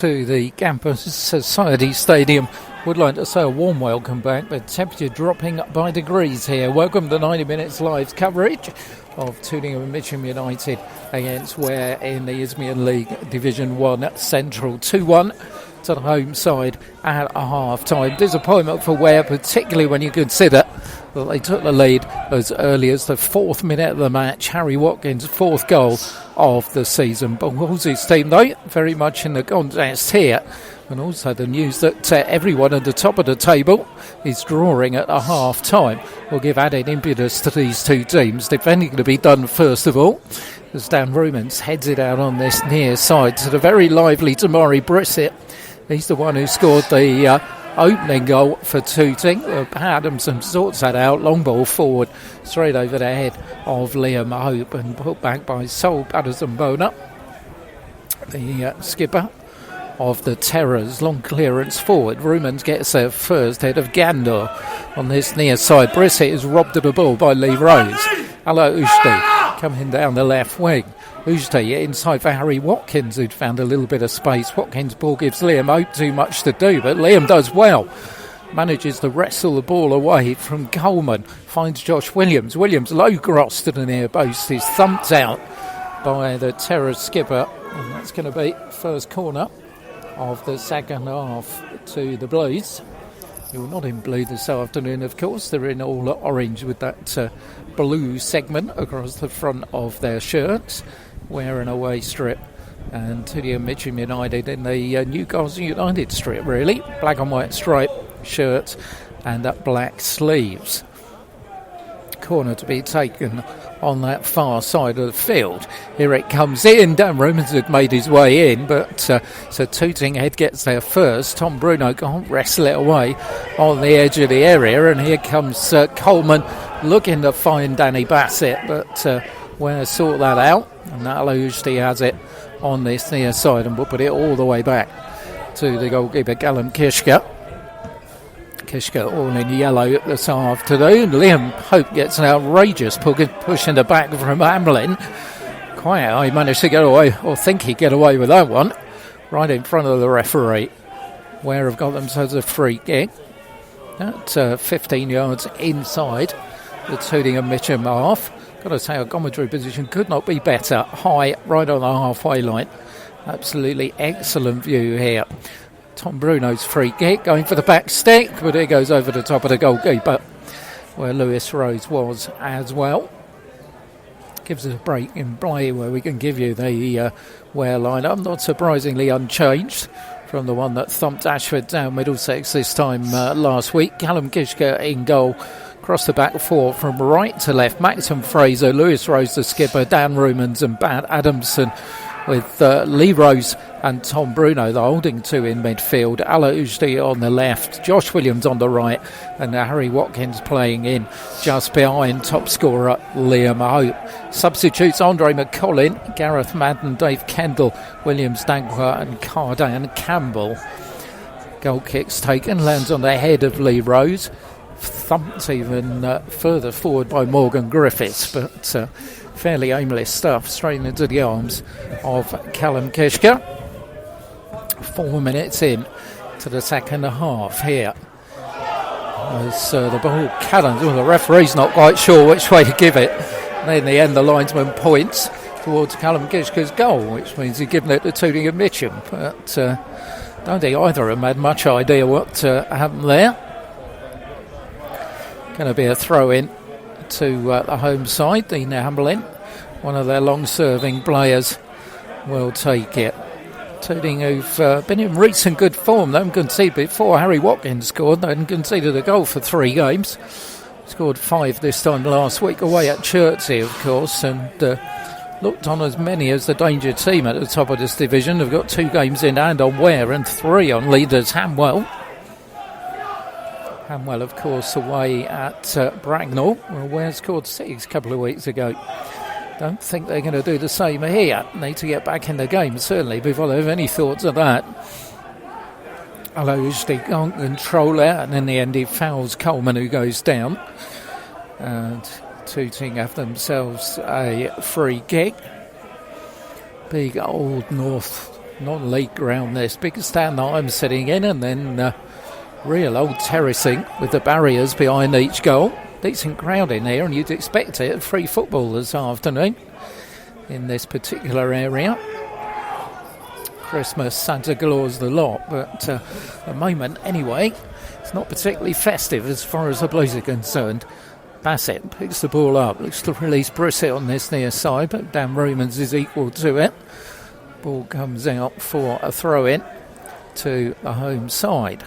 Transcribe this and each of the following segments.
To the Campus Society Stadium. Would like to say a warm welcome back, but temperature dropping by degrees here. Welcome to 90 Minutes Live coverage of Tooting and Mitcham United against Ware in the Isthmian League Division 1 Central. 2-1 to the home side at a half-time. Disappointment for Ware, particularly when you consider that they took the lead as early as the 4th minute of the match. Harry Watkins' 4th goal of the season. But Wolsey's team, though, very much in the contest here. And also the news that everyone at the top of the table is drawing at a half-time will give added impetus to these two teams. Defending to be done first of all, as Dan Rumans heads it out on this near side to the very lively Tamari Brissett. He's the one who scored the opening goal for Tooting. Adamson sorts that out, long ball forward, straight over the head of Liam Hope and put back by Sol Patterson-Bona, the skipper of the Terrors. Long clearance forward. Rumans gets there first, head of Gandor on this near side. Brissett is robbed of the ball by Lee Rose. Hello, Ushti coming down the left wing. Ushti inside for Harry Watkins, who'd found a little bit of space. Watkins' ball gives Liam Hope too much to do, but Liam does well. Manages to wrestle the ball away from Coleman. Finds Josh Williams. Williams low cross to the near post. Is thumped out by the Terror skipper. And that's going to be first corner of the second half to the Blues. You're not in blue this afternoon, of course. They're in all orange with that blue segment across the front of their shirts. Wearing a away strip, and Tooting and Mitcham United in the Newcastle United strip, really. Black and white stripe shirts and black sleeves. Corner to be taken on that far side of the field. Here it comes in. Dan Romans had made his way in, but so Tooting head gets there first. Tom Bruno can't wrestle it away on the edge of the area, and here comes Coleman looking to find Danny Bassett, but Ware sort that out, and Ushti has it on this near side and will put it all the way back to the goalkeeper Callum Kishka. Kishka all in yellow this afternoon. Liam Hope gets an outrageous push in the back from Hamlin. Quite how he managed to get away, or think he'd get away with that one, right in front of the referee. Ware have got themselves a free kick at 15 yards inside the Tooting and Mitcham half. Got to say, our commentary position could not be better. High, right on the halfway line. Absolutely excellent view here. Tom Bruno's free kick going for the back stick, but it goes over the top of the goalkeeper, where Lewis Rose was as well. Gives us a break in play where we can give you the Ware line-up. Not surprisingly unchanged from the one that thumped Ashford down Middlesex this time last week. Callum Kishka in goal. Across the back four from right to left. Maxim Fraser, Lewis Rose the skipper, Dan Rumans and Bat Adamson, with Lee Rose and Tom Bruno, the holding two in midfield. Ala Ujdi on the left, Josh Williams on the right, and Harry Watkins playing in just behind top scorer Liam Hope. Substitutes Andre McCollin, Gareth Madden, Dave Kendall, Williams Dankwa and Cardan Campbell. Goal kick's taken, lands on the head of Lee Rose. Thumped even further forward by Morgan Griffiths, but fairly aimless stuff straight into the arms of Callum Kishka. 4 minutes in to the second half here. As the ball cannons, the referee's not quite sure which way to give it. And in the end, the linesman points towards Callum Kishka's goal, which means he's given it to Tooting and Mitcham. But don't think either of them had much idea what happened there. Going to be a throw-in to the home side. Dean Hamlin, one of their long-serving players, will take it. Tooting, who've been in recent good form, they haven't conceded before Harry Watkins scored. They hadn't conceded a goal for 3 games. Scored 5 this time last week away at Chertsey, of course, and looked on as many as the danger team at the top of this division. They've got 2 games in hand on Ware and 3 on leaders Hamwell. Hamwell, of course, away at Bracknell, where Ware scored 6 a couple of weeks ago. Don't think they're going to do the same here. Need to get back in the game, certainly, before they have any thoughts of that. Alojdi can't control it, and in the end he fouls Coleman, who goes down. And Tooting have themselves a free kick. Big Old North non-league ground, this big stand that I'm sitting in, and then real old terracing with the barriers behind each goal. Decent crowd in here, and you'd expect it at free football this afternoon in this particular area. Christmas, Santa Claus, the lot, but at the moment anyway, it's not particularly festive as far as the Blues are concerned. Bassett picks the ball up, looks to release Brissett on this near side, but Dan Romans is equal to it. Ball comes out for a throw-in to the home side.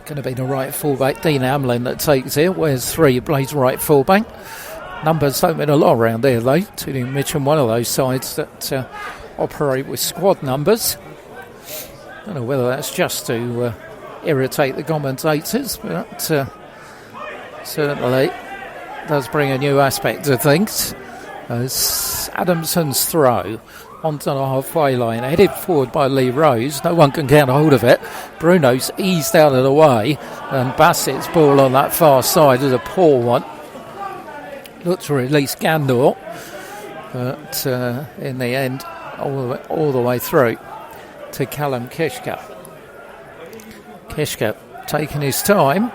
Going to be the right fullback, Dean Hamlin, that takes it. Ware's 3, plays right fullback. Numbers don't mean a lot around here, though. Tooting Mitcham, one of those sides that operate with squad numbers. Don't know whether that's just to irritate the commentators, but certainly does bring a new aspect to things. As Adamson's throw onto the halfway line, headed forward by Lee Rose. No one can get hold of it. Bruno's eased out of the way, and Bassett's ball on that far side is a poor one. Looked to release Gandor, but in the end, all the way through to Callum Kishka. Kishka taking his time.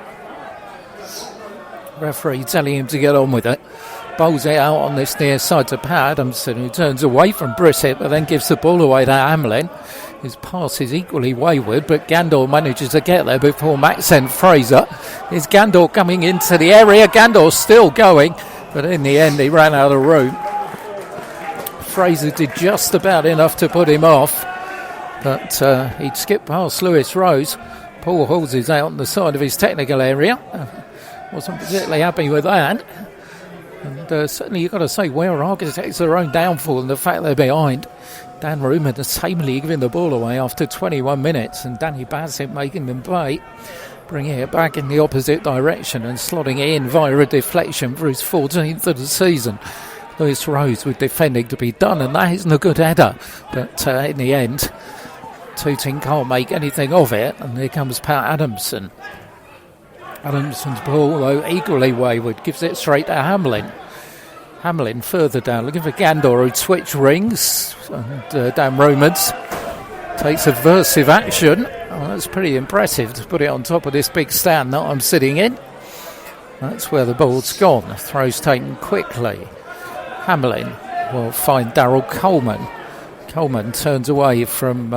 Referee telling him to get on with it. Bowls it out on this near side to Pat Adamson, who turns away from Brissett but then gives the ball away to Hamlin. His pass is equally wayward, but Gandor manages to get there before Max sent Fraser. Is Gandor coming into the area? Gandor's still going, but in the end he ran out of room. Fraser did just about enough to put him off, but he'd skipped past Lewis Rose. Paul Halls is out on the side of his technical area. Wasn't particularly happy with that. And certainly you've got to say, Ware architects their own downfall and the fact they're behind. Dan Ruman is tamely giving the ball away after 21 minutes, and Danny Bassett making them pay, bringing it back in the opposite direction and slotting it in via a deflection for his 14th of the season. Lewis Rose with defending to be done, and that isn't a good header. But in the end, Tooting can't make anything of it, and here comes Pat Adamson. Adamson's ball, though equally wayward, gives it straight to Hamlin. Hamlin further down, looking for Gandor, who switch rings, and Dan Romans takes aversive action. Oh, that's pretty impressive to put it on top of this big stand that I'm sitting in. That's where the ball's gone. Throw's taken quickly. Hamlin will find Darryl Coleman. Coleman turns away from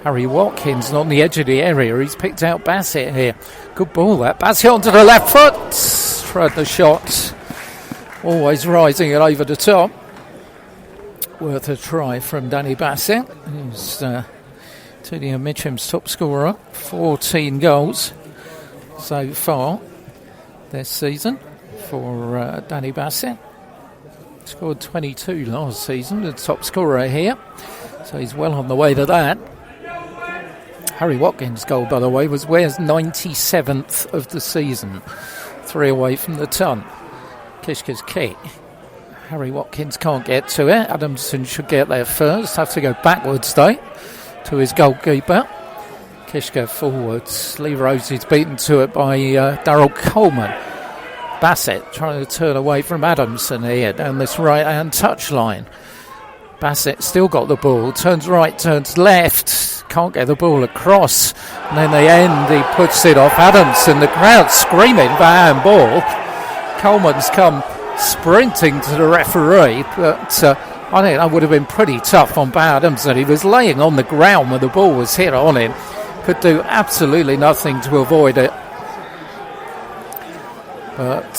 Harry Watkins, and on the edge of the area he's picked out Bassett here. Good ball that. Bassett onto the left foot. Thread the shot. Always rising it over the top. Worth a try from Danny Bassett, who's Tooting and Mitcham's top scorer. 14 goals so far this season for Danny Bassett. Scored 22 last season, the top scorer here. So he's well on the way to that. Harry Watkins' goal, by the way, was Ware's 97th of the season. 3 away from the ton. Kishka's kick. Harry Watkins can't get to it. Adamson should get there first. Have to go backwards, though, to his goalkeeper. Kishka forwards. Lee Rose is beaten to it by Darryl Coleman. Bassett trying to turn away from Adamson here down this right-hand touchline. Bassett still got the ball. Turns right, turns left. Can't get the ball across. And in the end, he puts it off Adamson. The crowd screaming for handball. Coleman's come sprinting to the referee, but I think that would have been pretty tough on Adamson. He was laying on the ground when the ball was hit on him. Could do absolutely nothing to avoid it. But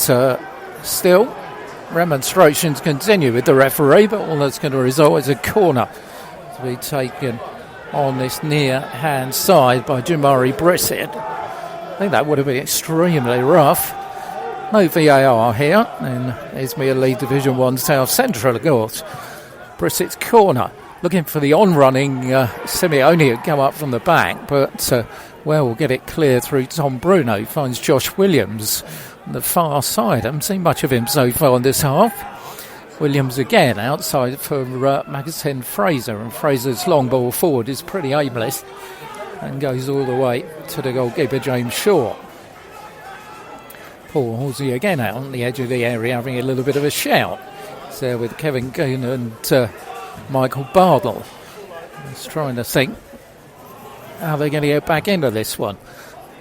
still, remonstrations continue with the referee, but all that's going to result is a corner to be taken on this near-hand side by Jamari Brissett. I think that would have been extremely rough. No VAR here in Esmere League Division 1 South Central, of course. Brissett's corner, looking for the on-running Simeone who come up from the back, but we'll get it clear through Tom Bruno. Finds Josh Williams on the far side. I haven't seen much of him so far in this half. Williams again outside for Magazine Fraser, and Fraser's long ball forward is pretty aimless and goes all the way to the goalkeeper James Shaw. Paul Halsey again out on the edge of the area having a little bit of a shout. He's there with Kevin Keane and Michael Bardell. He's trying to think how they're going to get back into this one.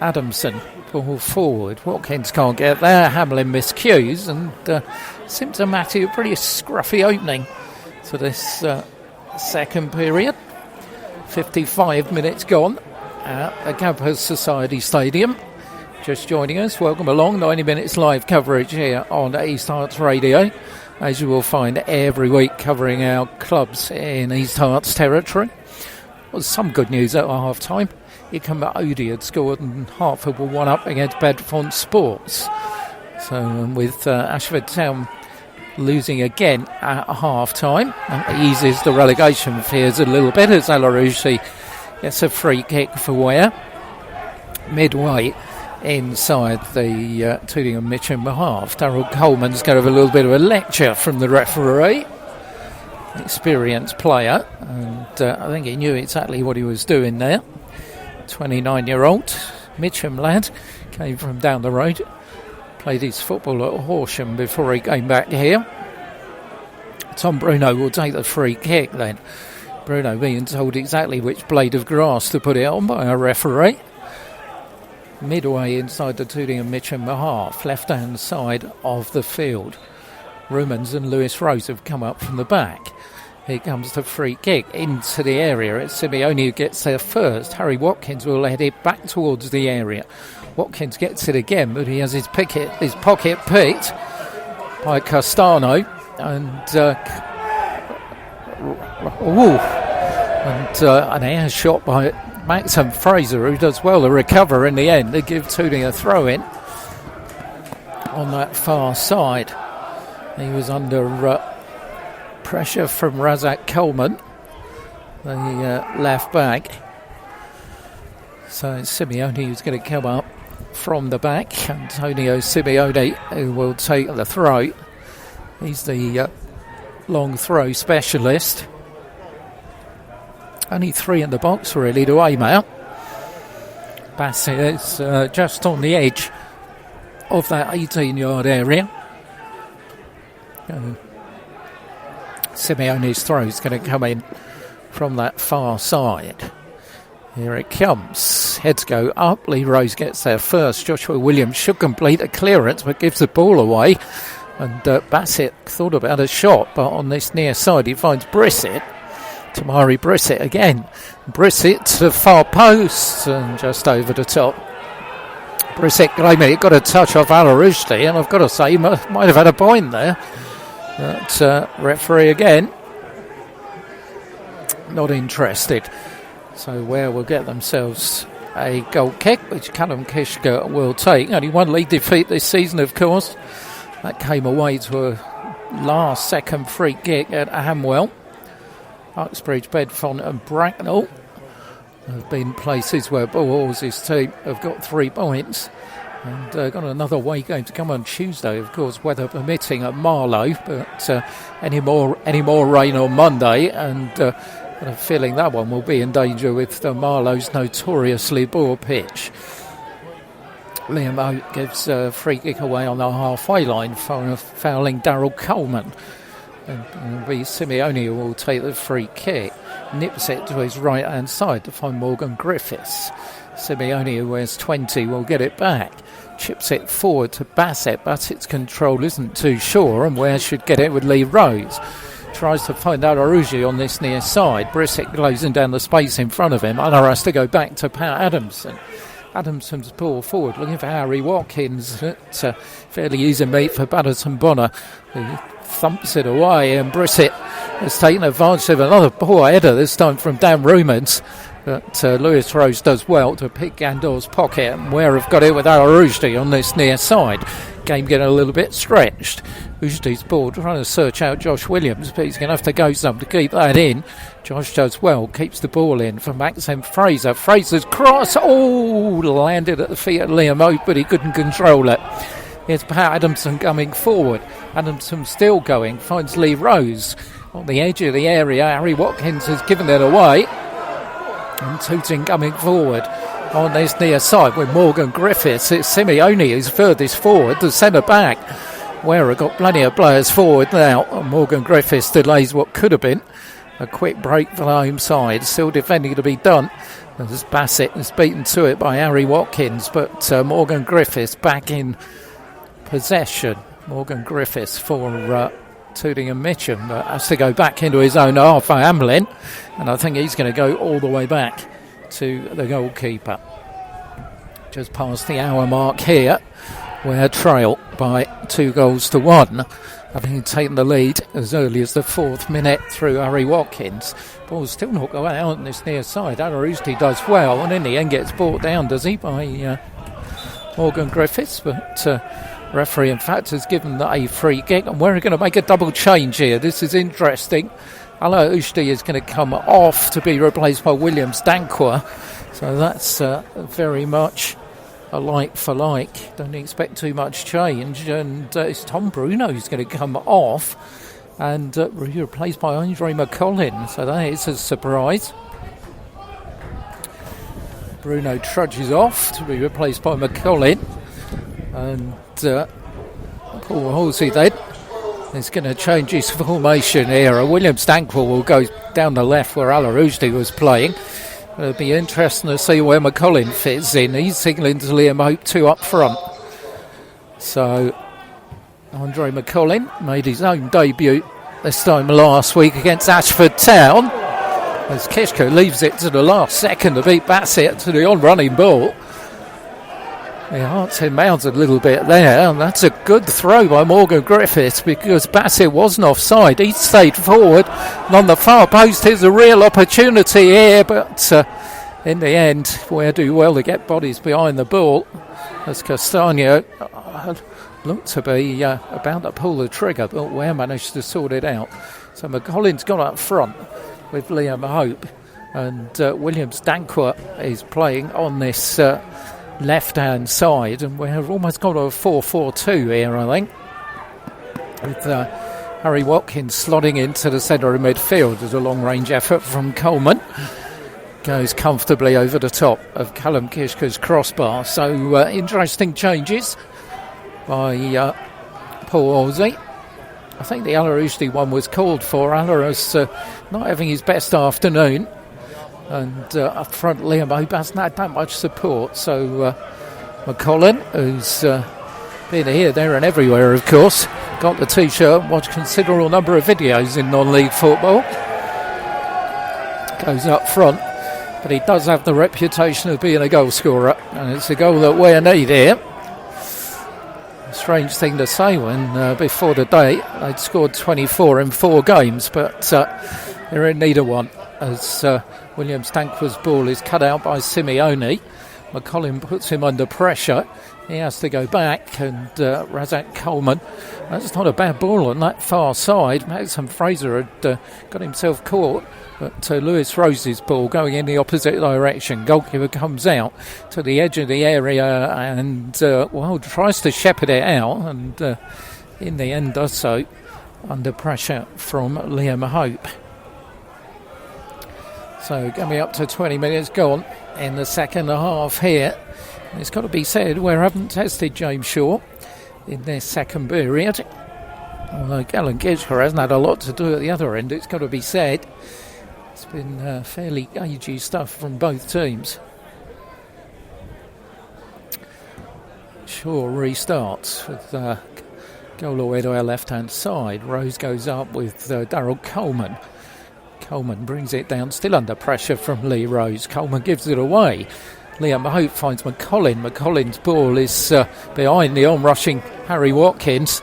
Adamson, ball forward. Watkins can't get there. Hamlin miscues and symptomatic, a pretty scruffy opening to this second period. 55 minutes gone at the Campus Society Stadium. Just joining us, welcome along. 90 minutes live coverage here on East Hearts Radio, as you will find every week, covering our clubs in East Hearts territory. Well, some good news at half time. Icahn Odie had scored and Hartford were one up against Bedfont Sports. So with Ashford Town losing again at half time, that eases the relegation fears a little bit as Alarouchi gets a free kick for Ware midway inside the Tooting and Mitcham half. Daryl Coleman's going to have a little bit of a lecture from the referee. Experienced player, and I think he knew exactly what he was doing there. 29-year-old Mitcham lad, came from down the road, played his football at Horsham before he came back here. Tom Bruno will take the free kick then. Bruno being told exactly which blade of grass to put it on by a referee. Midway inside the Tooting and Mitcham half, left-hand side of the field. Rumans and Lewis Rose have come up from the back. Here comes the free kick into the area. It's Simeone who gets there first. Harry Watkins will head it back towards the area. Watkins gets it again, but he has his pocket picked by Castano. And an air shot by Maxim Fraser, who does well to recover in the end. They give Tooting a throw-in on that far side. He was under pressure from Razak Coleman, the left back. So it's Simeone who's going to come up from the back. Antonio Simeone, who will take the throw. He's the long throw specialist. Only three in the box really to aim at. Bassett is just on the edge of that 18-yard area. Simeone's throw is going to come in from that far side. Here it comes. Heads go up. Lee Rose gets there first. Joshua Williams should complete a clearance but gives the ball away. And Bassett thought about a shot, but on this near side he finds Brissett. Tamari Brissett again. Brissett to the far post and just over the top. Brissett claiming it got a touch off Alarouchi, and I've got to say he might have had a point there. But referee again not interested. So Ware will get themselves a goal kick, which Callum Kishka will take. Only one league defeat this season, of course. That came away to a last second free kick at Hamwell. Uxbridge, Bedfont and Bracknell have been places where Ball's team have got 3 points. And got another away game to come on Tuesday, of course, weather permitting, at Marlow. But any more rain on Monday, and got a feeling that one will be in danger with Marlow's notoriously poor pitch. Liam Oak gives a free kick away on the halfway line, fouling Daryl Coleman. And it'll be Simeone who will take the free kick. Nips it to his right-hand side to find Morgan Griffiths. Simeone, who wears 20, will get it back. Chips it forward to Bassett. Bassett's control isn't too sure, and Ware should get it with Lee Rose. Tries to find Alarouchi on this near side. Brissett closing down the space in front of him. Anna has to go back to Pat Adamson. Adamson's ball forward, looking for Harry Watkins. It's fairly easy meet for Patterson Bonner, who thumps it away, and Brissett has taken advantage of another poor header, this time from Dan Rumans. But Lewis Rose does well to pick Gandor's pocket, and Ware have got it with Alarouchi on this near side. Game getting a little bit stretched. Ujdi's ball trying to search out Josh Williams, but he's going to have to go some to keep that in. Josh does well, keeps the ball in for Maxim Fraser. Fraser's cross, landed at the feet of Liam Oak, but he couldn't control it. Here's Pat Adamson coming forward. Adamson still going, finds Lee Rose on the edge of the area. Harry Watkins has given it away. And Tooting coming forward on this near side with Morgan Griffiths. It's Simeone who's furthest forward, the centre back. Ware have got plenty of players forward now. Morgan Griffiths delays what could have been a quick break for the home side. Still defending to be done, as Bassett is beaten to it by Harry Watkins, but Morgan Griffiths back in possession. Morgan Griffiths for Tooting and Mitcham, but has to go back into his own half for Hamlin, and I think he's going to go all the way back to the goalkeeper. Just past the hour mark here, Ware trail by 2-1. Having taken the lead as early as the 4th minute through Harry Watkins. Ball's still not going out on this near side. Alarousti does well, and in the end gets brought down, does he, by Morgan Griffiths, but referee in fact has given a free kick, and we're going to make a double change here. This is interesting. Alarousti is going to come off to be replaced by Williams Dankwa, so that's very much a like for like. Don't expect too much change, and it's Tom Bruno who's going to come off and replaced by Andre McCollin, so that is a surprise. Bruno trudges off to be replaced by McCollin, and Paul Halsey then is going to change his formation here. Williams Dankwa will go down the left where Alarousti was playing. It'll be interesting to see where McCollin fits in. He's signalling to Liam Hope 2 up front. So Andre McCollin made his own debut this time last week against Ashford Town, as Kishko leaves it to the last second to beat Bassett to the on-running ball. He hearts him out a little bit there, and that's a good throw by Morgan Griffiths, because Bassett wasn't offside. He stayed forward, and on the far post here's a real opportunity here, but in the end Ware do well to get bodies behind the ball, as Castagno looked to be about to pull the trigger, but Ware managed to sort it out. So McCollin's got up front with Liam Hope, and Williams Dankwa is playing on this left-hand side, and we have almost got a 4-4-2 here, I think, with Harry Watkins slotting into the centre of midfield as a long-range effort from Coleman. Goes comfortably over the top of Callum Kishka's crossbar. So interesting changes by Paul Halsey. I think the Alarousti one was called for. Alarousti's not having his best afternoon, and up front Liam Hope hasn't had that much support, so McCollin, who's been here, there and everywhere of course, got the t-shirt, watched a considerable number of videos in non-league football, goes up front, but he does have the reputation of being a goal scorer, and it's a goal that Ware need here. A strange thing to say when before the day they'd scored 24 in 4 games, but they're in need of one, as Williams Dankwa's ball is cut out by Simeone. McCollin puts him under pressure. He has to go back, and Razak Coleman, that's not a bad ball on that far side. Maxim Fraser had got himself caught, but Lewis Rose's ball going in the opposite direction. Goalkeeper comes out to the edge of the area and tries to shepherd it out, and in the end does so under pressure from Liam Hope. So coming up to 20 minutes gone in the second half here. It's got to be said, we haven't tested James Shaw in this second period. Although Galen Gishker hasn't had a lot to do at the other end, it's got to be said. It's been fairly cagey stuff from both teams. Shaw restarts with goal away to our left-hand side. Rose goes up with Daryl Coleman. Coleman brings it down, still under pressure from Lee Rose. Coleman gives it away. Liam Hope finds McCollin. McCollin's ball is behind the on-rushing Harry Watkins.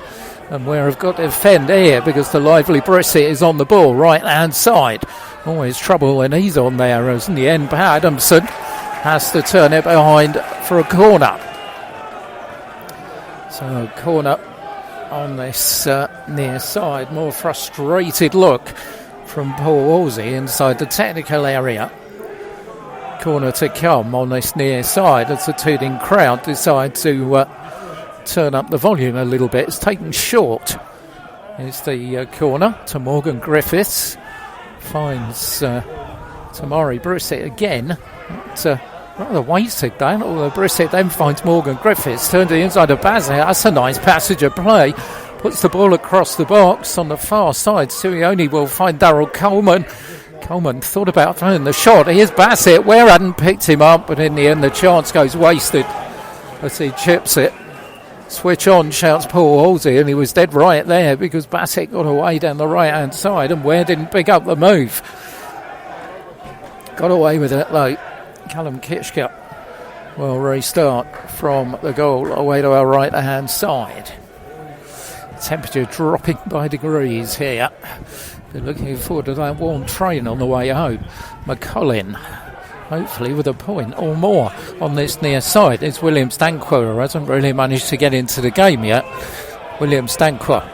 And Ware have got to defend here because the lively Brissett is on the ball, right-hand side. Always trouble when he's on there, as in the end, Adamson has to turn it behind for a corner. So, corner on this near side. More frustrated look from Paul Halsey inside the technical area. Corner to come on this near side as the Tooting crowd decide to turn up the volume a little bit. It's taken short. Here's the corner to Morgan Griffiths. Finds Tamari Brissett again. But, rather wasted that. Although Brissett then finds Morgan Griffiths. Turned to the inside of Bassett. That's a nice passage of play. puts the ball across the box on the far side. Simeone will find Daryl Coleman. Coleman thought about throwing the shot. Here's Bassett. Ware hadn't picked him up, but in the end the chance goes wasted as he chips it. Switch on, shouts Paul Halsey, and he was dead right there because Bassett got away down the right hand side and Ware didn't pick up the move. Got away with it though. Callum Kitchka will restart from the goal away to our right hand side. Temperature dropping by degrees here. They're looking forward to that warm train on the way home. McCullin, hopefully with a point or more on this near side. It's William Stanqua, who hasn't really managed to get into the game yet. William Stanqua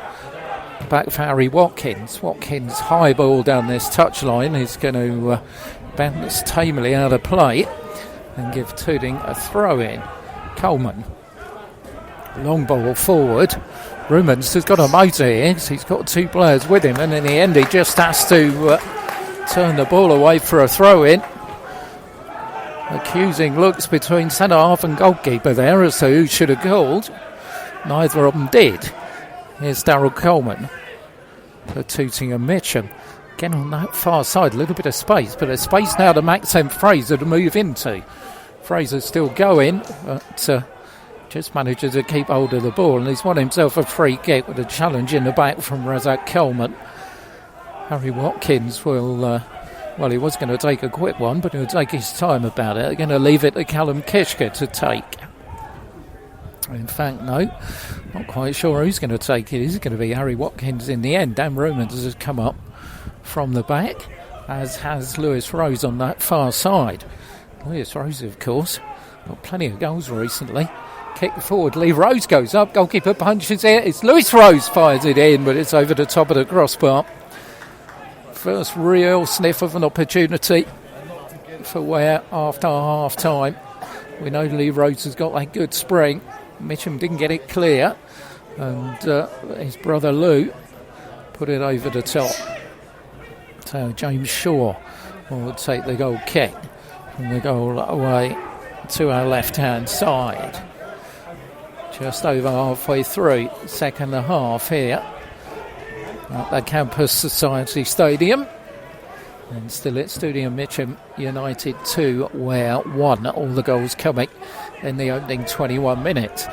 back for Harry Watkins. Watkins high ball down this touchline. He's going to bounce tamely out of play and give Tooting a throw in. Coleman, long ball forward. Rumans has got a motor here, so he's got two players with him, and in the end he just has to turn the ball away for a throw in. Accusing looks between centre half and goalkeeper there as to who should have goaled. Neither of them did. Here's Daryl Coleman for Tooting and Mitcham. Again on that far side, a little bit of space, but there's space now to Maxim Fraser to move into. Fraser's still going, but just manages to keep hold of the ball, and he's won himself a free kick with a challenge in the back from Razak Coleman. Harry Watkins will, he was going to take a quick one, but he'll take his time about it. They're going to leave it to Callum Kitchka to take. In fact, no, not quite sure who's going to take it. Is it going to be Harry Watkins in the end? Dan Romans has come up from the back, as has Lewis Rose on that far side. Lewis Rose, of course, got plenty of goals recently. Kick forward, Lee Rose goes up, goalkeeper punches it. It's Lewis Rose fires it in, but it's over the top of the crossbar. First real sniff of an opportunity for Ware after half time. We know Lee Rose has got that good spring. Mitcham didn't get it clear, and his brother Lou put it over the top. So James Shaw will take the goal kick from the goal away to our left hand side. Just over halfway through second half here at the Campus Society Stadium. And still it's Tooting Mitcham United 2, Ware 1. All the goals coming in the opening 21 minutes.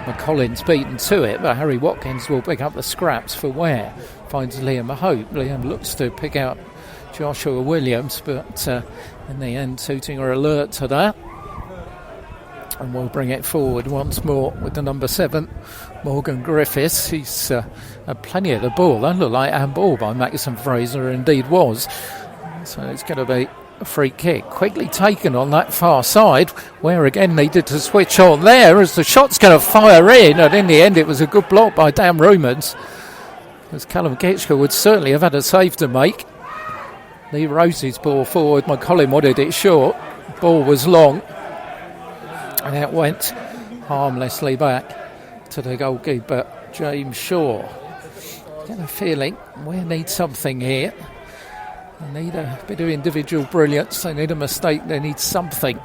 McCollin's beaten to it, but Harry Watkins will pick up the scraps for Ware. Finds Liam Hope. Liam looks to pick out Joshua Williams, but in the end Tooting are alert to that. And we'll bring it forward once more with the number 7, Morgan Griffiths. He's had plenty of the ball. That looked like handball by Maxim Fraser, indeed was. So it's going to be a free kick. Quickly taken on that far side, where again needed to switch on there as the shot's going to fire in. And in the end it was a good block by Dan Rumans, as Callum Kitchka would certainly have had a save to make. Lee Rose's ball forward. McCollin wanted it short. Ball was long. And it went harmlessly back to the goalkeeper, James Shaw. Get a feeling we need something here. They need a bit of individual brilliance. They need a mistake. They need something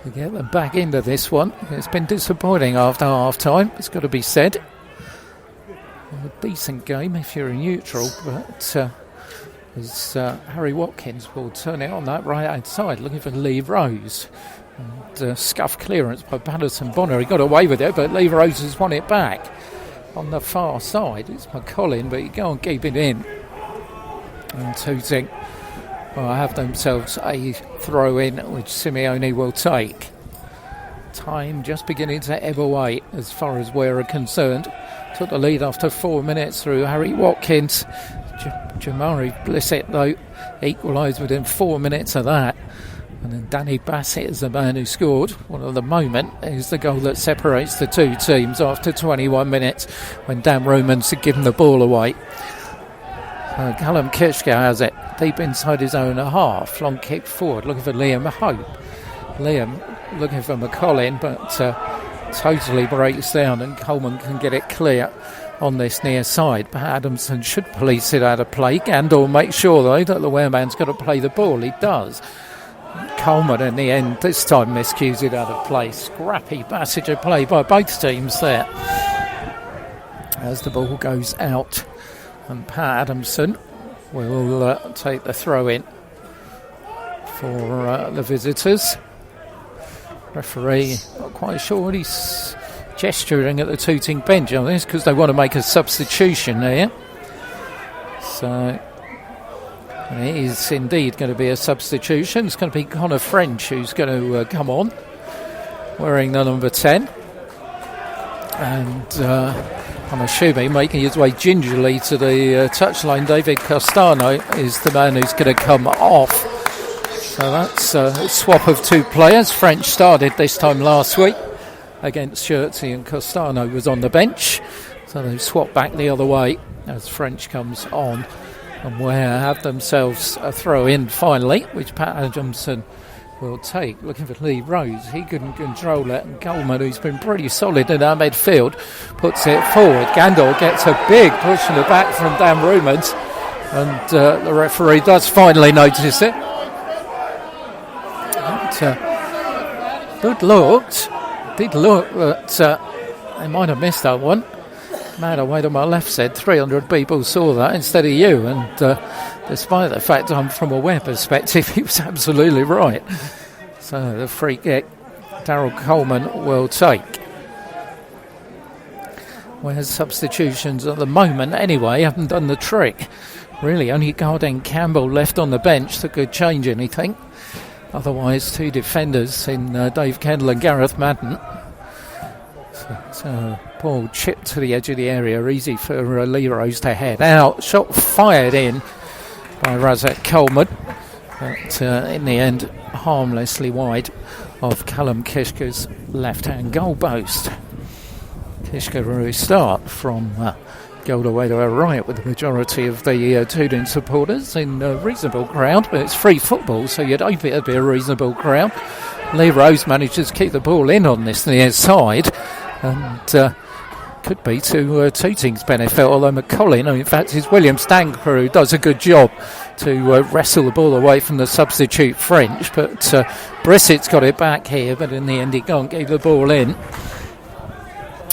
to get them back into this one. It's been disappointing after half-time, it's got to be said. A decent game if you're a neutral, but as Harry Watkins will turn it on that right-hand side, looking for Lee Rose. And scuff clearance by Patterson Bonner. He got away with it, but Lee Rose has won it back. On the far side, it's McCollin, but you go and keep it in. And Tooting will have themselves a throw-in, which Simeone will take. Time just beginning to ebb away as far as Ware are concerned. Took the lead after 4 minutes through Harry Watkins. Jamari Blissett, though, equalised within 4 minutes of that. And then Danny Bassett is the man who scored. One of the moment is the goal that separates the two teams after 21 minutes when Dan Romans had given the ball away. Callum Kitchka has it deep inside his own half. Long kick forward, looking for Liam Hope. Liam looking for McCollin, but totally breaks down, and Coleman can get it clear on this near side. But Adamson should police it out of play. Gandor makes sure, though, that the Wareman's got to play the ball. He does. Coleman, in the end, this time miscues it out of play. Scrappy passage of play by both teams there. as the ball goes out. And Pat Adamson will take the throw in for the visitors. Referee not quite sure what he's gesturing at the Tooting bench on this, because they want to make a substitution there. So it is indeed going to be a substitution. It's going to be Connor French who's going to come on, wearing the number 10. And I'm assuming making his way gingerly to the touchline, David Costano is the man who's going to come off. So that's a swap of two players. French started this time last week against Shirtsey, and Costano was on the bench. So they've swapped back the other way as French comes on. And Ware have themselves a throw in finally, which Pat Adamson will take. Looking for Lee Rose. He couldn't control it. And Coleman, who's been pretty solid in our midfield, puts it forward. Gandor gets a big push in the back from Dan Rumans. And the referee does finally notice it. Good looked. Did look that they might have missed that one. Man away to my left said 300 people saw that instead of you, and despite the fact I'm from a Ware perspective, he was absolutely right. So the free kick Daryl Coleman will take. Ware's substitutions at the moment anyway haven't done the trick. Really only Garden Campbell left on the bench that could change anything. Otherwise two defenders in Dave Kendall and Gareth Madden. So ball chipped to the edge of the area, easy for Lee Rose to head out. Shot fired in by Razak Coleman, but in the end harmlessly wide of Callum Kishka's left-hand goal post. Kishka will start from goal away to our right, with the majority of the Tooting supporters in a reasonable crowd, but it's free football, so you'd hope it'd be a reasonable crowd. Lee Rose manages to keep the ball in on this near side, and could be to Tooting's benefit, although McCollin, in fact it's William Stanker who does a good job to wrestle the ball away from the substitute French, but Brissett's got it back here, but in the end he can't keep the ball in,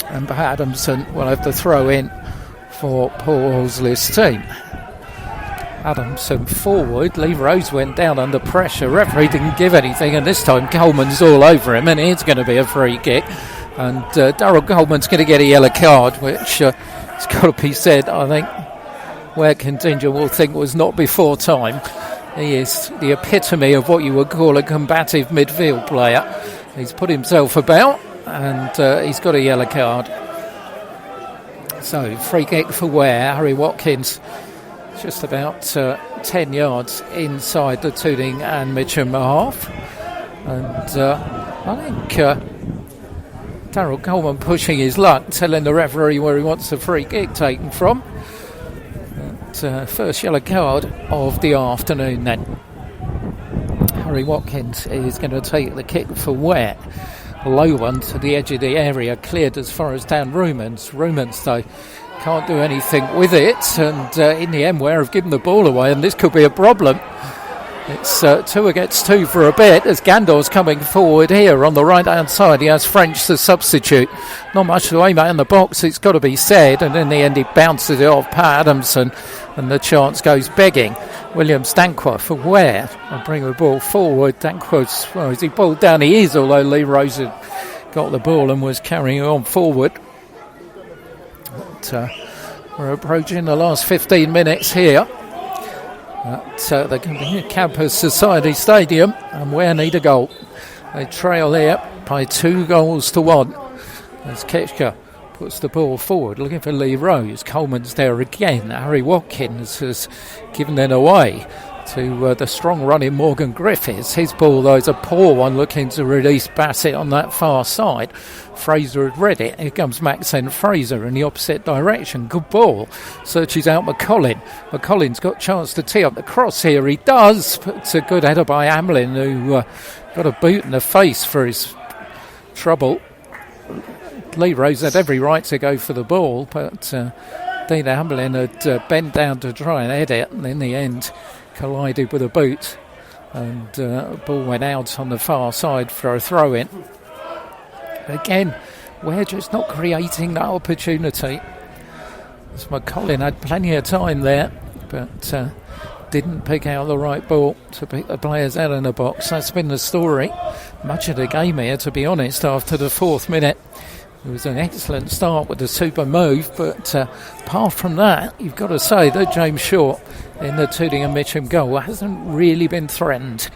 and Adamson will have to throw in for Paul Horsley's team. Adamson forward, Lee Rose went down under pressure, referee didn't give anything, and this time Coleman's all over him, and it's going to be a free kick. And Daryl Coleman's going to get a yellow card, which it's got to be said, I think, Ware contingent will think was not before time. He is the epitome of what you would call a combative midfield player. He's put himself about, and he's got a yellow card. So, free kick for Ware. Harry Watkins just about 10 yards inside the Tooting and Mitcham half. And I think Daryl Coleman pushing his luck, telling the referee where he wants the free kick taken from. But, first yellow card of the afternoon then. Harry Watkins is going to take the kick for Ware. A low one to the edge of the area, cleared as far as Dan Rumans. Rumans, though, can't do anything with it, and in the end Ware have given the ball away, and this could be a problem. It's 2 against 2 for a bit as Gandor's coming forward here on the right hand side. He has French to substitute. Not much to aim at in the box, it's got to be said, and in the end he bounces it off Pat Adamson, and the chance goes begging. William Stanquah for Ware. I'll bring the ball forward. Stanquah's, well, is he pulled down? He is, although Lee Rose had got the ball and was carrying on forward. But, we're approaching the last 15 minutes here at the Campus Society Stadium, and Ware need a goal. They trail here by 2-1 as Ketchka puts the ball forward, looking for Lee Rose. Coleman's there again. Harry Watkins has given it away to the strong running Morgan Griffiths. His ball, though, is a poor one, looking to release Bassett on that far side. Fraser had read it. Here comes Maxine Fraser in the opposite direction. Good ball. Searches out McCollin. McCollin's got a chance to tee up the cross here. He does. But it's a good header by Hamlin, who got a boot in the face for his trouble. Lee Rose had every right to go for the ball, but Dina Hamlin had bent down to try and head it, and in the end collided with a boot, and the ball went out on the far side for a throw-in. Again, we're just not creating that opportunity. So Colin had plenty of time there, but didn't pick out the right ball to pick the players out in the box. That's been the story much of the game here, to be honest, after the 4th minute. It was an excellent start with the super move, but apart from that, you've got to say that James Short in the Tooting and Mitcham goal hasn't really been threatened.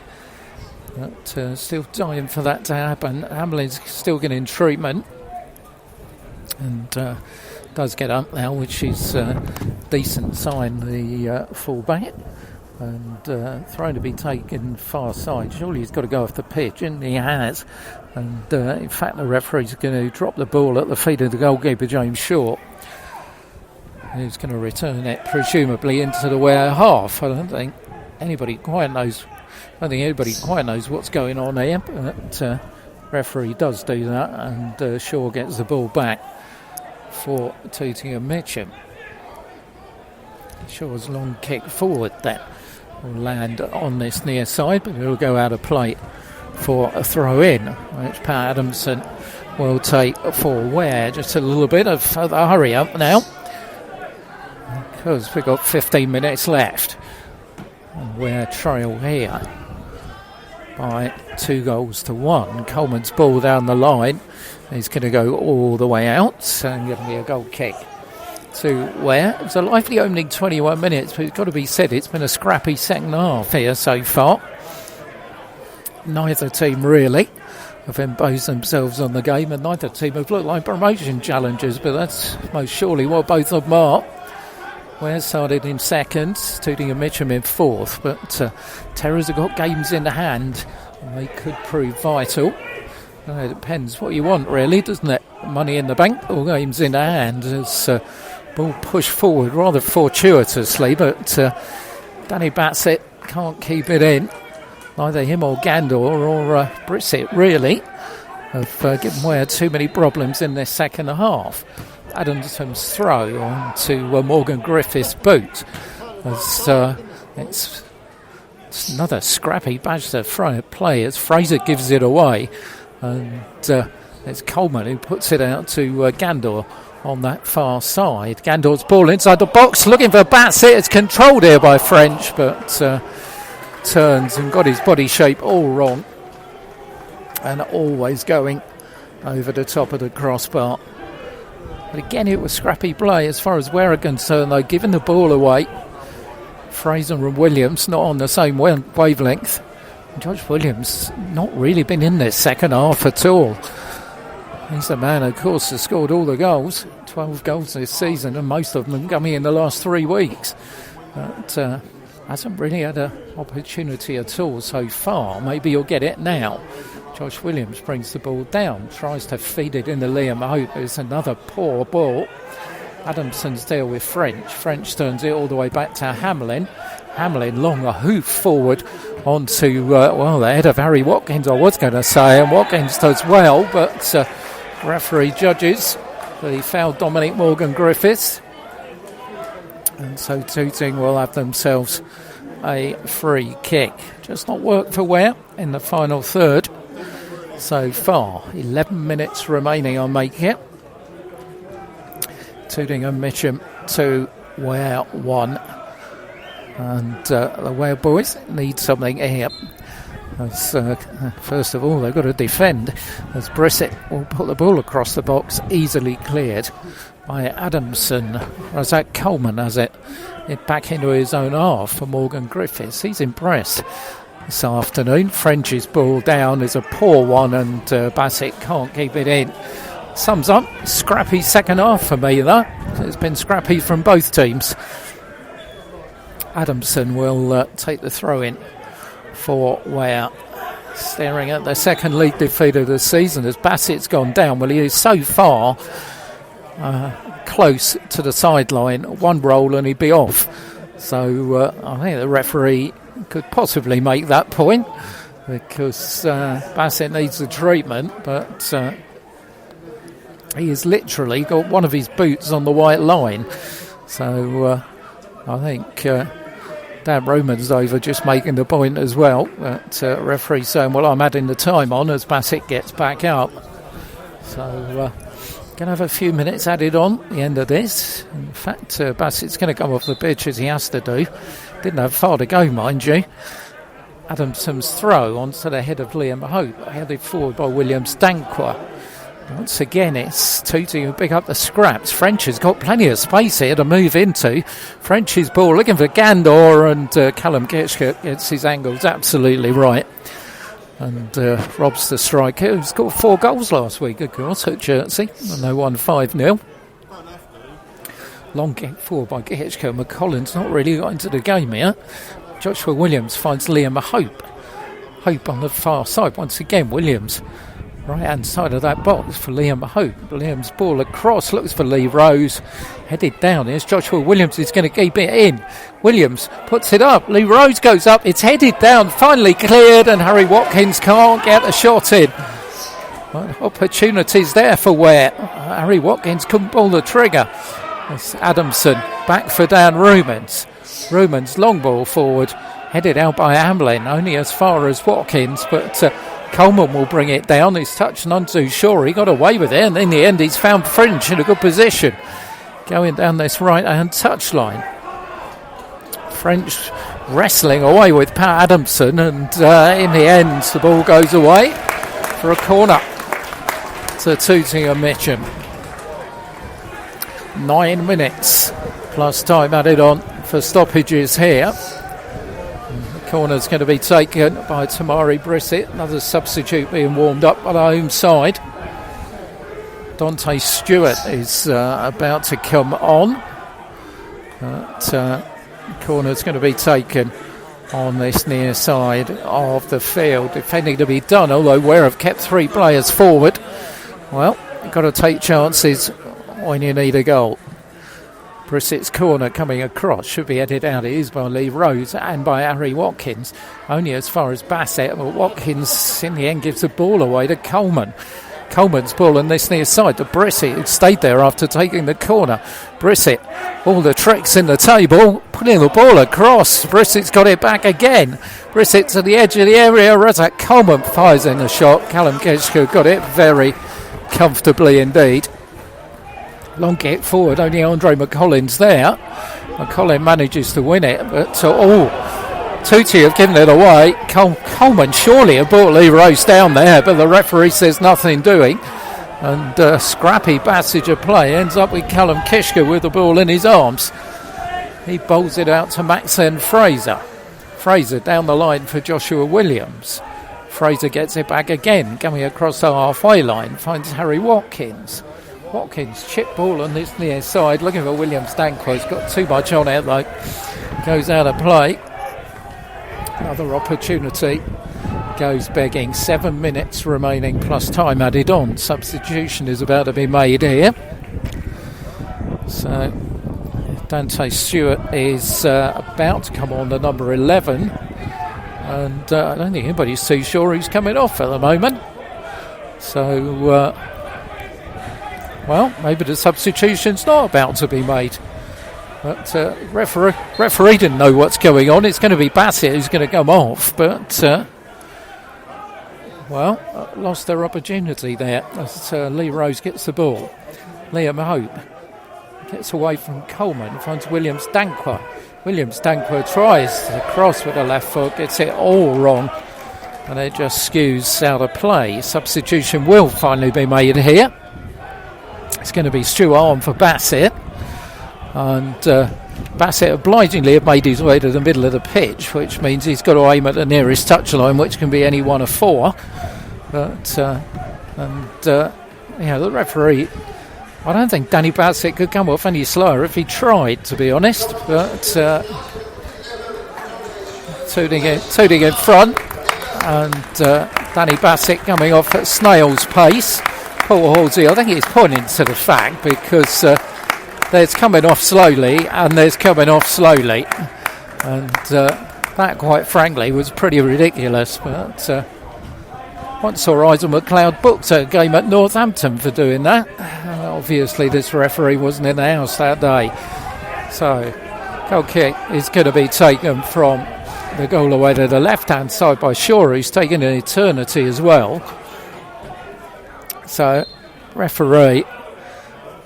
But still dying for that to happen. Hamlin's still getting treatment and does get up now, which is a decent sign, the full-back. And throw to be taken far side. Surely he's got to go off the pitch, and he has. And in fact, the referee's going to drop the ball at the feet of the goalkeeper, James Short, who's going to return it presumably into the Ware half. I don't think anybody quite knows what's going on here, but referee does do that, and Shaw gets the ball back for Tooting and Mitcham. Shaw's long kick forward that will land on this near side, but it will go out of play for a throw in, which Pat Adamson will take for Ware. Just a little bit of the hurry up now, because we've got 15 minutes left. And Ware trail here by 2-1. Coleman's ball down the line. He's going to go all the way out, and going to be a goal kick to Ware. It was a lively opening 21 minutes, but it's got to be said it's been a scrappy second half here so far. Neither team really have imposed themselves on the game, and neither team have looked like promotion challengers, but that's most surely what both of them are. Ware started in second, Tooting and Mitcham in fourth, but Terrors have got games in the hand, and they could prove vital. It depends what you want, really, doesn't it? Money in the bank or games in the hand. As ball pushed forward rather fortuitously, but Danny Batsett can't keep it in. Neither him or Gandor or Brissett really have given Ware too many problems in this second half. Adamson's throw onto Morgan Griffith's boot. It's another scrappy Badger throw at play as Fraser gives it away, and it's Coleman who puts it out to Gandor on that far side. Gandor's ball inside the box, looking for Batsett. It's controlled here by French, but turns and got his body shape all wrong, and always going over the top of the crossbar. But again, it was scrappy play as far as Ware are concerned, though, giving the ball away. Fraser and Williams not on the same wavelength. Josh Williams not really been in this second half at all. He's the man, of course, has scored all the goals, 12 goals this season, and most of them coming in the last 3 weeks. But hasn't really had an opportunity at all so far. Maybe he'll get it now. Josh Williams brings the ball down, tries to feed it into Liam Hope. It's another poor ball. Adamson's deal with French. French turns it all the way back to Hamlin. Hamlin long a hoof forward onto, the head of Harry Watkins, I was going to say, and Watkins does well, but referee judges that he fouled Dominic Morgan Griffiths. And so Tooting will have themselves a free kick. Just not worked for Ware in the final third so far. 11 minutes remaining on Make It. Tooting and Mitcham 2, Ware 1. And the Ware boys need something here. As, first of all, they've got to defend, as Brissett will put the ball across the box, easily cleared by Adamson. Or is that Coleman, has it back into his own half for Morgan Griffiths? He's impressed this afternoon. French's ball down is a poor one, and Bassett can't keep it in. Sums up, scrappy second half for me, though. It's been scrappy from both teams. Adamson will take the throw in for Ware. Staring at the second league defeat of the season as Bassett's gone down. Well, he is so far close to the sideline. One roll and he'd be off. So I think the referee could possibly make that point, because Bassett needs the treatment, but he has literally got one of his boots on the white line. So I think Dan Roman's over just making the point as well. But referee saying, well, I'm adding the time on as Bassett gets back up. So Going to have a few minutes added on at the end of this. In fact, Bassett's going to come off the pitch as he has to do. Didn't have far to go, mind you. Adamson's throw onto the head of Liam Hope, headed forward by William Stanqua. Once again, it's Tooting who pick up the scraps. French has got plenty of space here to move into. French's ball looking for Gandor, and Callum Kitchcote gets his angles absolutely right. And robs the striker, who scored 4 goals last week, of course, at Chertsey. And they won 5-0. Long kick forward by Kitchcote. McCollins not really got into the game here. Joshua Williams finds Liam Hope. Hope on the far side. Once again, Williams. Right-hand side of that box for Liam Hope. Liam's ball across, looks for Lee Rose. Headed down. Here's Joshua Williams. He's going to keep it in. Williams puts it up. Lee Rose goes up. It's headed down. Finally cleared, and Harry Watkins can't get a shot in. Well, opportunities there for Ware. Harry Watkins couldn't pull the trigger. It's Adamson. Back for Dan Rumans. Rumans long ball forward. Headed out by Hamlin. Only as far as Watkins, but Coleman will bring it down. His touch none too sure. He got away with it, and in the end he's found French in a good position. Going down this right-hand touchline. French wrestling away with Pat Adamson, and in the end the ball goes away for a corner to Tooting and Mitcham. 9 minutes plus time added on for stoppages here. Corner's going to be taken by Tamari Brissett, another substitute being warmed up on the home side. Dante Stewart is about to come on. Corner's going to be taken on this near side of the field. Defending to be done, although Ware have kept 3 players forward. Well, you've got to take chances when you need a goal. Brissett's corner coming across, should be headed out. It is by Lee Rose and by Harry Watkins. Only as far as Bassett, but Watkins in the end gives the ball away to Coleman. Coleman's ball on this near side to Brissett, who stayed there after taking the corner. Brissett, all the tricks in the table, putting the ball across. Brissett's got it back again. Brissett to the edge of the area. Razak Coleman fires in the shot. Callum Kitchcote got it very comfortably indeed. Long kick forward, only Andre McCollins there. McCollin manages to win it, but Tooting have given it away. Coleman surely have brought Lee Rose down there, but the referee says nothing doing. And scrappy passage of play ends up with Callum Kitchcote with the ball in his arms. He bowls it out to Maxen Fraser. Fraser down the line for Joshua Williams. Fraser gets it back again, coming across the halfway line, finds Harry Watkins. Watkins chip ball on this near side, looking for William Stanqua. He's got too much on it though. Goes out of play. Another opportunity goes begging. 7 minutes remaining plus time added on. Substitution is about to be made here. So Dante Stewart is about to come on the number 11. And I don't think anybody's too sure who's coming off at the moment. So... well, maybe the substitution's not about to be made. But referee didn't know what's going on. It's going to be Bassett who's going to come off. But, lost their opportunity there as Lee Rose gets the ball. Liam Hope gets away from Coleman, finds William Stanqua. William Stanqua tries to cross with the left foot, gets it all wrong. And it just skews out of play. Substitution will finally be made here. It's going to be Stu Arm for Bassett. And Bassett obligingly have made his way to the middle of the pitch, which means he's got to aim at the nearest touchline, which can be any one of 4. But, the referee, I don't think Danny Bassett could come off any slower if he tried, to be honest. But Tooting in front, and Danny Bassett coming off at snail's pace. Paul Halsey, I think he's pointing to the fact because there's coming off slowly and there's coming off slowly, and that quite frankly was pretty ridiculous. But once saw Isaac McLeod booked a game at Northampton for doing that. Obviously this referee wasn't in the house that day. So goal kick is going to be taken from the goal away to the left hand side by Shaw, who's taken an eternity as well. So referee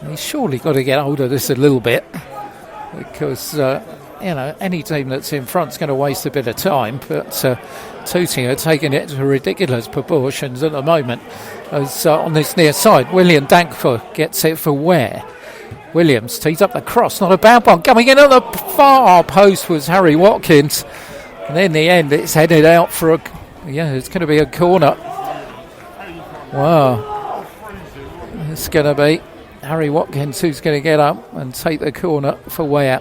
He's surely got to get hold of this a little bit, because any team that's in front's going to waste a bit of time, but Tooting are taking it to ridiculous proportions at the moment. As on this near side, William Dankford gets it for Ware. Williams tees up the cross, not a bad one. Coming in at the far post was Harry Watkins, and in the end it's headed out for it's going to be a corner. Wow, it's going to be Harry Watkins who's going to get up and take the corner for Ware.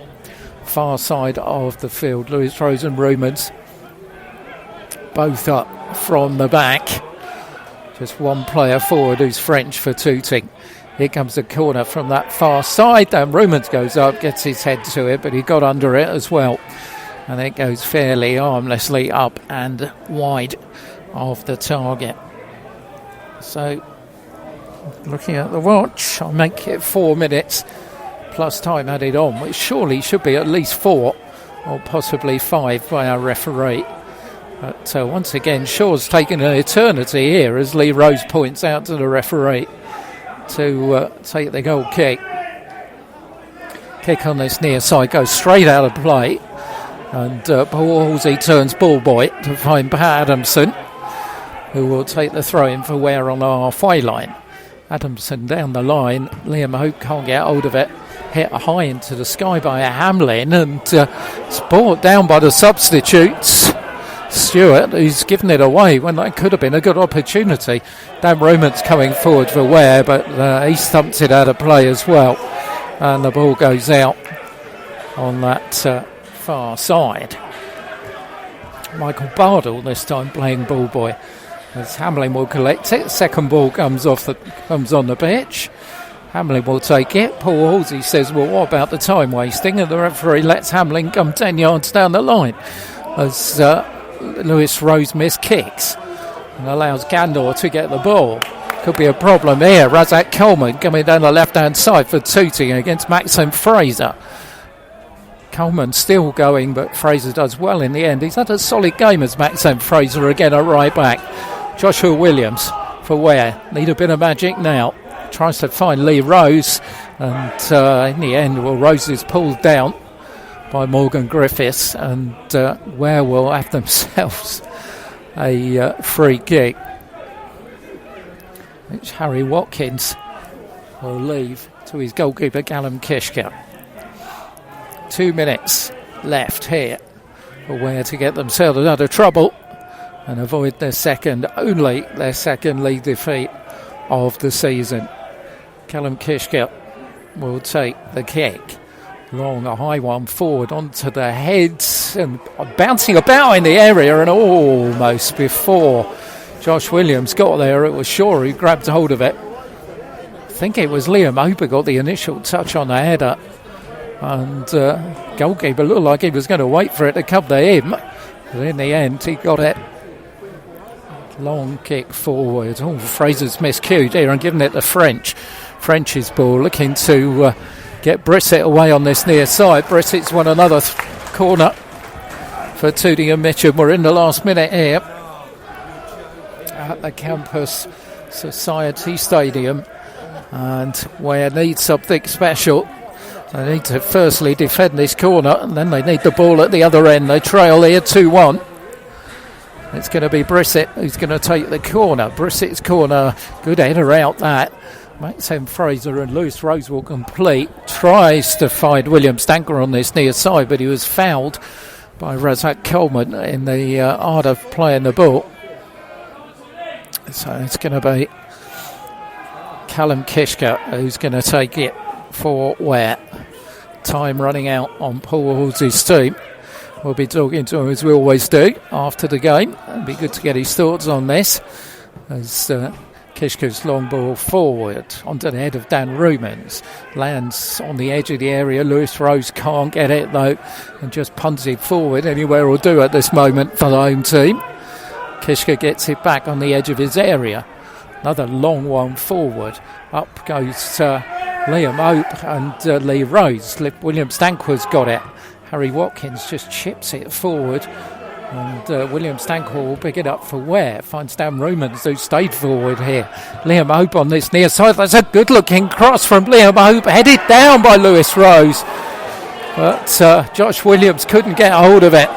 Far side of the field, Lewis Rose and Rumans both up from the back. Just one player forward who's French for Tooting. Here comes the corner from that far side. Then Rumans goes up, gets his head to it, but he got under it as well. And it goes fairly harmlessly up and wide of the target. So, looking at the watch, I'll make it 4 minutes plus time added on, which surely should be at least 4 or possibly 5 by our referee. But once again, Shaw's taken an eternity here, as Lee Rose points out to the referee, to take the goal kick. Kick on this near side goes straight out of play, and Paul Halsey turns ball boy to find Pat Adamson, who will take the throw in for Ware on the halfway line. Adamson down the line, Liam Hope can't get hold of it, hit high into the sky by Hamlin, and it's brought down by the substitutes. Stewart, who's given it away when that could have been a good opportunity. Dan Roman's coming forward for Ware, but he stumps it out of play as well, and the ball goes out on that far side. Michael Bardell this time playing ball boy, as Hamlin will collect it. Second ball comes on the pitch. Hamlin will take it. Paul Halsey says, well, what about the time wasting? And the referee lets Hamlin come 10 yards down the line, as Lewis Rose missed kicks and allows Gandor to get the ball. Could be a problem here. Razak Coleman coming down the left-hand side for Tooting against Maxim Fraser. Coleman still going, but Fraser does well in the end. He's had a solid game as Maxim Fraser again at right back. Joshua Williams for Ware. Need a bit of magic now. Tries to find Lee Rose, and in the end, Rose is pulled down by Morgan Griffiths, and Ware will have themselves a free kick, which Harry Watkins will leave to his goalkeeper Callum Kishka. 2 minutes left here for Ware to get themselves out of trouble and avoid their second league defeat of the season. Callum Kishka will take the kick. Long, a high one forward onto the heads and bouncing about in the area, and almost before Josh Williams got there, it was Shaw who grabbed hold of it. I think it was Liam Hope who got the initial touch on the header, and goalkeeper looked like he was going to wait for it to come to him, but in the end he got it. Long kick forward. Fraser's miscued here and giving it to French's ball, looking to get Brissett away on this near side. Brissett's won another corner for Tooting and Mitcham. We're in the last minute here at the Campus Society Stadium, and Ware needs something special. They need to firstly defend this corner, and then they need the ball at the other end. They trail here 2-1. It's going to be Brissett who's going to take the corner. Brissett's corner, good header out that. Maxim Fraser and Lewis Rose will complete. Tries to find William Stanker on this near side, but he was fouled by Razak Coleman in the art of playing the ball. So it's going to be Callum Kishka who's going to take it for Ware. Time running out on Paul Halsey's team. We'll be talking to him as we always do after the game. It'd be good to get his thoughts on this, as Kishka's long ball forward onto the head of Dan Rumans. Lands on the edge of the area. Lewis Rose can't get it though, and just punts it forward. Anywhere will do at this moment for the home team. Kishka gets it back on the edge of his area. Another long one forward. Up goes Liam Hope and Lee Rose. William Stanqua's got it. Harry Watkins just chips it forward And William Stankwell will pick it up for Ware. Finds Dan Romans, who stayed forward here. Liam Hope on this near side. That's a good-looking cross from Liam Hope. Headed down by Lewis Rose. But Josh Williams couldn't get hold of it.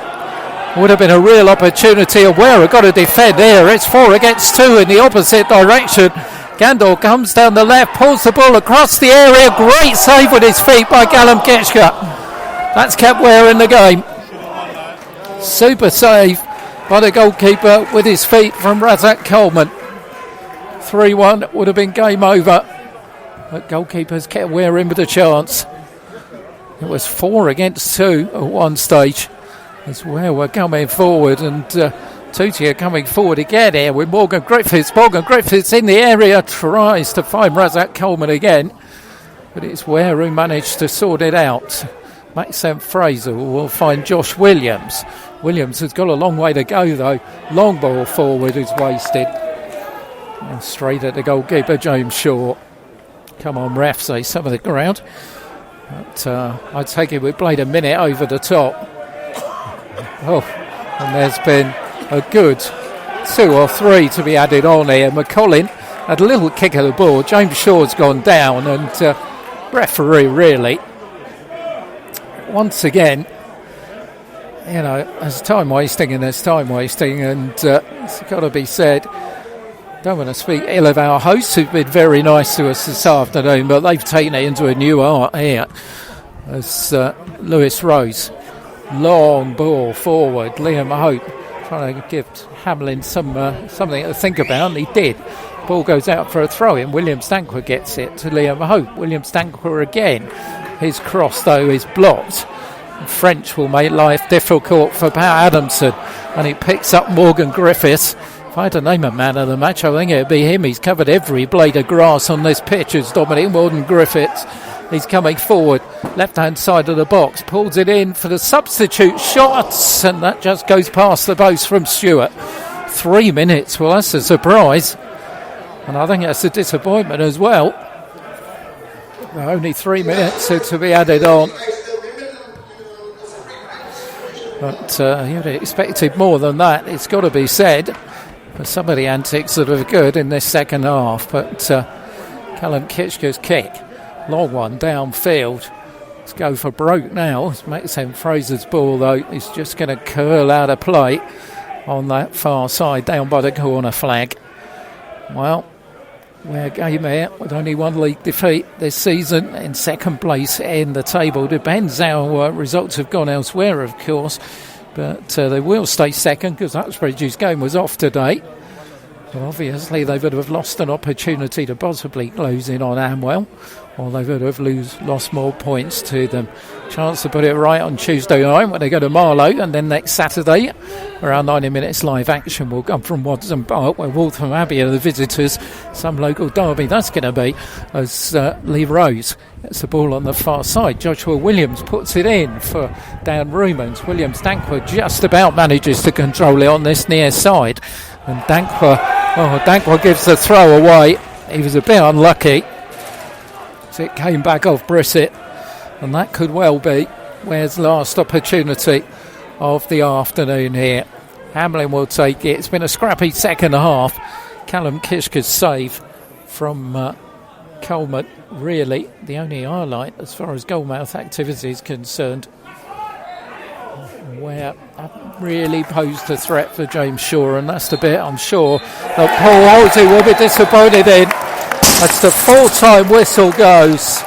Would have been a real opportunity. Ware have got to defend here. It's 4 against 2 in the opposite direction. Gandor comes down the left, pulls the ball across the area. Great save with his feet by Callum Kitchka. That's kept Ware in the game. Super save by the goalkeeper with his feet from Razak Coleman. 3-1 would have been game over. But goalkeepers kept Ware in with a chance. It was 4 against 2 at one stage. As Ware were coming forward, and Tooting are coming forward again here with Morgan Griffiths. Morgan Griffiths in the area, tries to find Razak Coleman again. But it's Ware who managed to sort it out. Maxim Fraser will find Josh Williams. Williams has got a long way to go though. Long ball forward is wasted. And straight at the goalkeeper, James Shaw. Come on, ref, say some of the ground. But I take it we played a minute over the top. Oh, and there's been a good 2 or 3 to be added on here. McCollin had a little kick of the ball. James Shaw's gone down, and referee really, once again, you know, there's time wasting, and it's got to be said. Don't want to speak ill of our hosts, who've been very nice to us this afternoon, but they've taken it into a new art here. As Lewis Rose, long ball forward, Liam Hope trying to give Hamlin something to think about, and he did. Ball goes out for a throw-in. William Stankwell gets it to Liam Hope. William Stankwell again. His cross, though, is blocked. French will make life difficult for Pat Adamson, and he picks up Morgan Griffiths. If I had to name a man of the match, I think it would be him. He's covered every blade of grass on this pitch as Dominic Morgan Griffiths. He's coming forward, left-hand side of the box, pulls it in for the substitute shots, and that just goes past the post from Stewart. 3 minutes, well, that's a surprise, and I think that's a disappointment as well. Only 3 minutes to be added on. But you'd have expected more than that, it's got to be said, for some of the antics that have occurred in this second half. But Callum Kitchka's kick, long one downfield. Let's go for broke now. It's Maxim Fraser's ball, though. He's just going to curl out of play on that far side, down by the corner flag. Well, we're game here with only one league defeat this season, in second place in the table. Depends how results have gone elsewhere, of course, but they will stay second because Uxbridge's game was off today. But obviously they would have lost an opportunity to possibly close in on Amwell, or they would have lost more points to them. Chance to put it right on Tuesday night when they go to Marlow, and then next Saturday around 90 minutes live action will come from Watson Park, where Waltham Abbey are the visitors. Some local derby that's going to be, as Lee Rose gets the ball on the far side. Joshua Williams puts it in for Dan Rumans. William Stankwell just about manages to control it on this near side, and Dankwell gives the throw away. He was a bit unlucky. It came back off Brissett, and that could well be Ware's last opportunity of the afternoon here. Hamlin will take it. It's been a scrappy second half. Callum Kitchka's save from Coleman, really the only highlight as far as goalmouth activity is concerned. Ware really posed a threat for James Shaw, and that's the bit I'm sure that Paul Halsey will be disappointed in. That's the full-time whistle goes.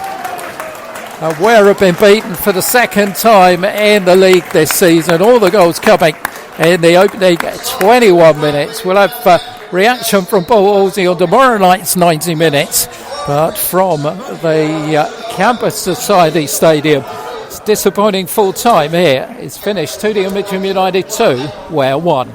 Ware have been beaten for the second time in the league this season. All the goals coming in the opening 21 minutes. We'll have reaction from Paul Halsey on tomorrow night's 90 minutes. But from the Campus Society Stadium, it's disappointing full-time here. It's finished. Tooting and Mitcham United 2, Ware 1.